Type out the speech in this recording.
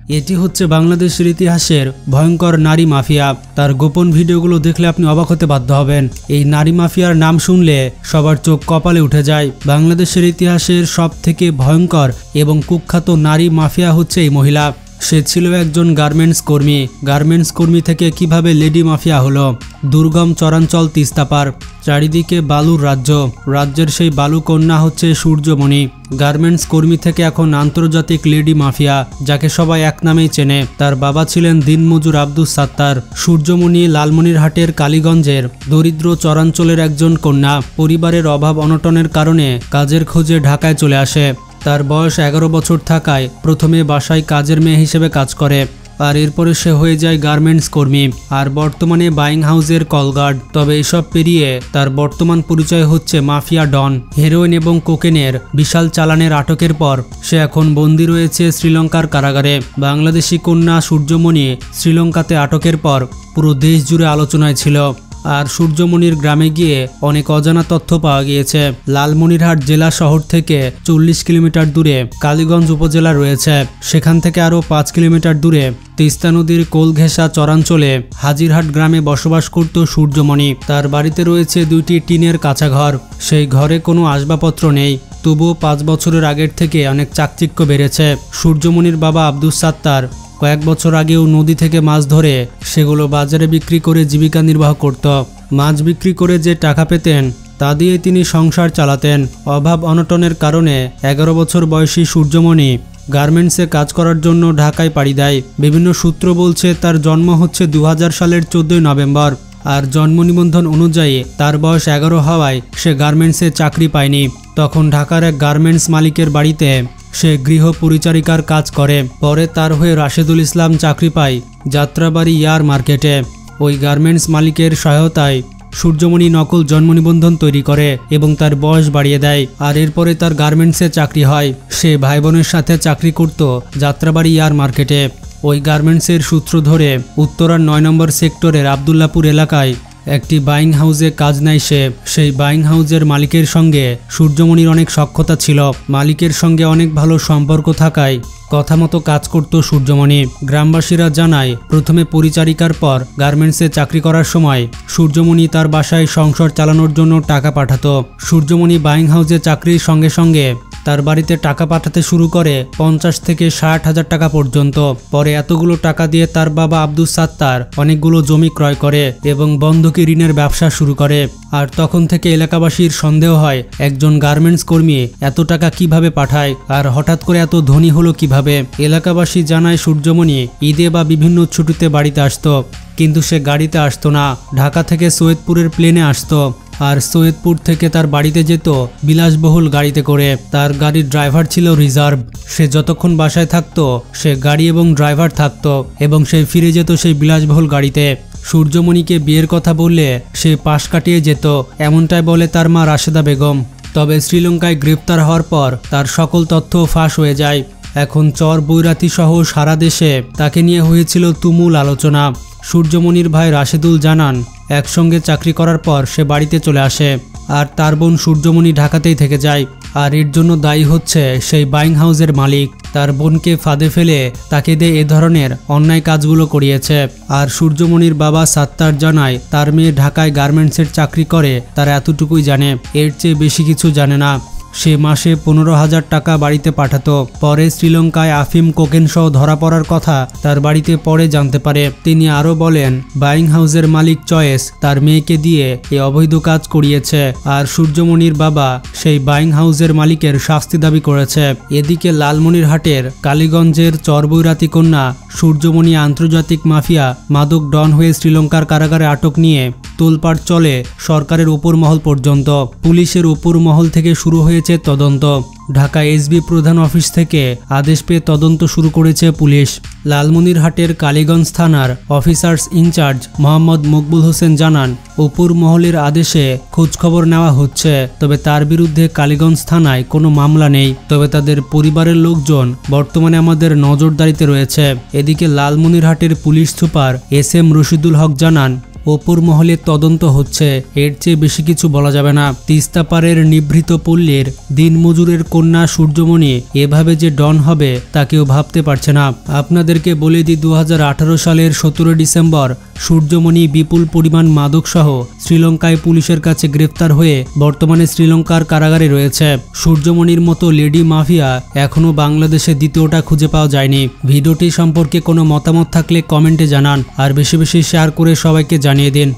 এটি হচ্ছে বাংলাদেশের ইতিহাসের ভয়ঙ্কর নারী মাফিয়া। তার গোপন ভিডিওগুলো দেখলে আপনি অবাক হতে বাধ্য হবেন। এই নারী মাফিয়ার নাম শুনলে সবার চোখ কপালে উঠে যায়। বাংলাদেশের ইতিহাসের সবথেকে ভয়ঙ্কর এবং কুখ্যাত নারী মাফিয়া হচ্ছে এই মহিলা। সে ছিল একজন গার্মেন্টস কর্মী। গার্মেন্টস কর্মী থেকে কিভাবে লেডি মাফিয়া হলো। দুর্গম চরাঞ্চল তিস্তাপার, চারিদিকে বালুর রাজ্য। রাজ্যের সেই বালু কন্যা হচ্ছে সূর্যমণি। গার্মেন্টস কর্মী থেকে এখন আন্তর্জাতিক লেডি মাফিয়া, যাকে সবাই এক নামেই চেনে। তার বাবা ছিলেন দিনমজুর আব্দুস সাত্তার। সূর্যমণি লালমনিরহাটের কালীগঞ্জের দরিদ্র চরাঞ্চলের একজন কন্যা। পরিবারের অভাব অনটনের কারণে কাজের খোঁজে ঢাকায় চলে আসে। তার বয়স 11 বছর থাকায় প্রথমে বাসায় কাজের মেয়ে হিসেবে কাজ করে, আর এরপরে সে হয়ে যায় গার্মেন্টস কর্মী, আর বর্তমানে বাইং হাউসের কলগার্ড। তবে এসব পেরিয়ে তার বর্তমান পরিচয় হচ্ছে মাফিয়া ডন। হেরোইন এবং কোকেনের বিশাল চালানের আটকের পর সে এখন বন্দী রয়েছে শ্রীলঙ্কার কারাগারে। বাংলাদেশি কন্যা সূর্যমণি শ্রীলঙ্কাতে আটকের পর পুরো দেশ জুড়ে আলোচনায় ছিল। আর সূর্যমণির গ্রামে গিয়ে অনেক অজানা তথ্য পাওয়া গিয়েছে। লালমনিরহাট জেলা শহর থেকে 40 কিলোমিটার দূরে কালীগঞ্জ উপজেলা রয়েছে। সেখান থেকে আরও 5 কিলোমিটার দূরে তিস্তা নদীর কোল ঘেঁষা চরাঞ্চলে হাজিরহাট গ্রামে বসবাস করত সূর্যমণি। তার বাড়িতে রয়েছে 2টি টিনের কাঁচা ঘর। সেই ঘরে কোনো আসবাবপত্র নেই, তবুও 5 বছরের আগের থেকে অনেক চাকচিক্য বেড়েছে। সূর্যমণির বাবা আব্দুস সাত্তার কয়েক বছর আগেও নদী থেকে মাছ ধরে সেগুলো বাজারে বিক্রি করে জীবিকা নির্বাহ করত। মাছ বিক্রি করে যে টাকা পেতেন তা দিয়ে তিনি সংসার চালাতেন। অভাব অনটনের কারণে 11 বছর বয়সী সূর্যমণি গার্মেন্টসে কাজ করার জন্য ঢাকায় পাড়ি দেয়। বিভিন্ন সূত্র বলছে তার জন্ম হচ্ছে 2000 সালের 14 নভেম্বর, আর জন্ম নিবন্ধন অনুযায়ী তার বয়স 11 হওয়ায় সে গার্মেন্টসে চাকরি পায়নি। তখন ঢাকার এক গার্মেন্টস মালিকের বাড়িতে সে গৃহ পরিচারিকার কাজ করে। পরে তার হয়ে রাশেদুল ইসলাম চাকরি পায় যাত্রাবাড়ি ইয়ার মার্কেটে। ওই গার্মেন্টস মালিকের সহায়তায় সূর্যমণি নকল জন্ম নিবন্ধন তৈরি করে এবং তার বয়স বাড়িয়ে দেয়। আর এরপরে তার গার্মেন্টসে চাকরি হয়। সে ভাই বোনের সাথে চাকরি করত যাত্রাবাড়ি ইয়ার মার্কেটে। ওই গার্মেন্টসের সূত্র ধরে উত্তরার 9 নম্বর সেক্টরের আবদুল্লাপুর এলাকায় একটি বাইং হাউসে কাজ নেয় সে। সেই বাইং হাউসের মালিকের সঙ্গে সূর্যমণির অনেক সখ্যতা ছিল। মালিকের সঙ্গে অনেক ভালো সম্পর্ক থাকায় কথা মতো কাজ করত সূর্যমণি। গ্রামবাসীরা জানায় প্রথমে পরিচারিকার পর গার্মেন্টসে চাকরি করার সময় সূর্যমণি তার বাসায় সংসার চালানোর জন্য টাকা পাঠাতো। সূর্যমণি বাইং হাউসে চাকরির সঙ্গে সঙ্গে তার বাড়িতে টাকা পাঠাতে শুরু করে 50 থেকে 60 হাজার টাকা পর্যন্ত। পরে এতগুলো টাকা দিয়ে তার বাবা আব্দুস সাত্তার অনেকগুলো জমি ক্রয় করে এবং বন্ধকি ঋণের ব্যবসা শুরু করে। আর তখন থেকে এলাকাবাসীর সন্দেহ হয় একজন গার্মেন্টস কর্মী এত টাকা কিভাবে পাঠায়, আর হঠাৎ করে এত ধনী হলো কিভাবে। এলাকাবাসী জানায় সূর্যমণি ঈদে বা বিভিন্ন ছুটিতে বাড়িতে আসতো, কিন্তু সে গাড়িতে আসতো না। ঢাকা থেকে সৈয়দপুরের প্লেনে আসতো, আর সৈয়দপুর থেকে তার বাড়িতে যেত বিলাসবহুল গাড়িতে করে। তার গাড়ির ড্রাইভার ছিল রিজার্ভ। সে যতক্ষণ বাসায় থাকতো সে গাড়ি এবং ড্রাইভার থাকতো, এবং সে ফিরে যেত সেই বিলাসবহুল গাড়িতে। সূর্যমণিকে বিয়ের কথা বললে সে পাশ কাটিয়ে যেত, এমনটাই বলে তার মা রাশেদা বেগম। তবে শ্রীলঙ্কায় গ্রেপ্তার হওয়ার পর তার সকল তথ্য ফাঁস হয়ে যায়। এখন চর বৈরাতি সহ সারা দেশে তাকে নিয়ে হয়েছিল তুমুল আলোচনা। সূর্যমণির ভাই রাশেদুল জানান একসঙ্গে চাকরি করার পর সে বাড়িতে চলে আসে, আর তার বোন সূর্যমণি ঢাকাতেই থেকে যায়। আর এর জন্য দায়ী হচ্ছে সেই বাইং হাউসের মালিক। তার বোনকে ফাঁদে ফেলে তাকে দিয়ে এ ধরনের অন্যায় কাজগুলো করিয়েছে। আর সূর্যমণির বাবা সাত্তার জানায় তার মেয়ে ঢাকায় গার্মেন্টসের চাকরি করে, তার এতটুকুই জানে, এর চেয়ে বেশি কিছু জানে না। সে মাসে 15,000 টাকা বাড়িতে পাঠাতো। পরে শ্রীলঙ্কায় আফিম কোকেন সহ ধরা পড়ার কথা তার বাড়িতে পরে জানতে পারে। তিনি আরও বলেন বাইং হাউসের মালিক চয়েস তার মেয়েকে দিয়ে এই অবৈধ কাজ করিয়েছে, আর সূর্যমণির বাবা সেই বাইং হাউসের মালিকের শাস্তি দাবি করেছে। এদিকে লালমনিরহাটের কালীগঞ্জের চরবৈরাতি কন্যা সূর্যমণি আন্তর্জাতিক মাফিয়া মাদক ডন হয়ে শ্রীলঙ্কার কারাগারে আটক নিয়ে তোলপাড় চলে সরকারের উপর মহল পর্যন্ত। পুলিশের উপর মহল থেকে শুরু হয়েছে তদন্ত। ঢাকা এসবি প্রধান অফিস থেকে আদেশ পেয়ে তদন্ত শুরু করেছে পুলিশ। লালমনিরহাটের কালীগঞ্জ থানার অফিসার্স ইনচার্জ মোহাম্মদ মকবুল হোসেন জানান উপর মহলের আদেশে খোঁজখবর নেওয়া হচ্ছে, তবে তার বিরুদ্ধে কালীগঞ্জ থানায় কোনো মামলা নেই। তবে তাদের পরিবারের লোকজন বর্তমানে আমাদের নজরদারিতে রয়েছে। এদিকে লালমনিরহাটের police super S M Rashidul Haque জানান ওপর মহলে তদন্ত হচ্ছে, এর চেয়ে বেশি কিছু বলা যাবে না। তিস্তা পাড়ের নিভৃত পল্লীর দিনমজুরের কন্যা সূর্যমণি এভাবে যে ডন হবে তা কেউ ভাবতে পারছে না। আপনাদেরকে বলে দিই 2018 সালের 17 ডিসেম্বর সূর্যমণি বিপুল পরিমাণ মাদকসহ শ্রীলঙ্কায় পুলিশের কাছে গ্রেফতার হয়ে বর্তমানে শ্রীলঙ্কার কারাগারে রয়েছে। সূর্যমণির মতো লেডি মাফিয়া এখনও বাংলাদেশে দ্বিতীয়টা খুঁজে পাওয়া যায়নি। ভিডিওটি সম্পর্কে কোনো মতামত থাকলে কমেন্টে জানান আর বেশি বেশি শেয়ার করে সবাইকে জানিয়ে দিন।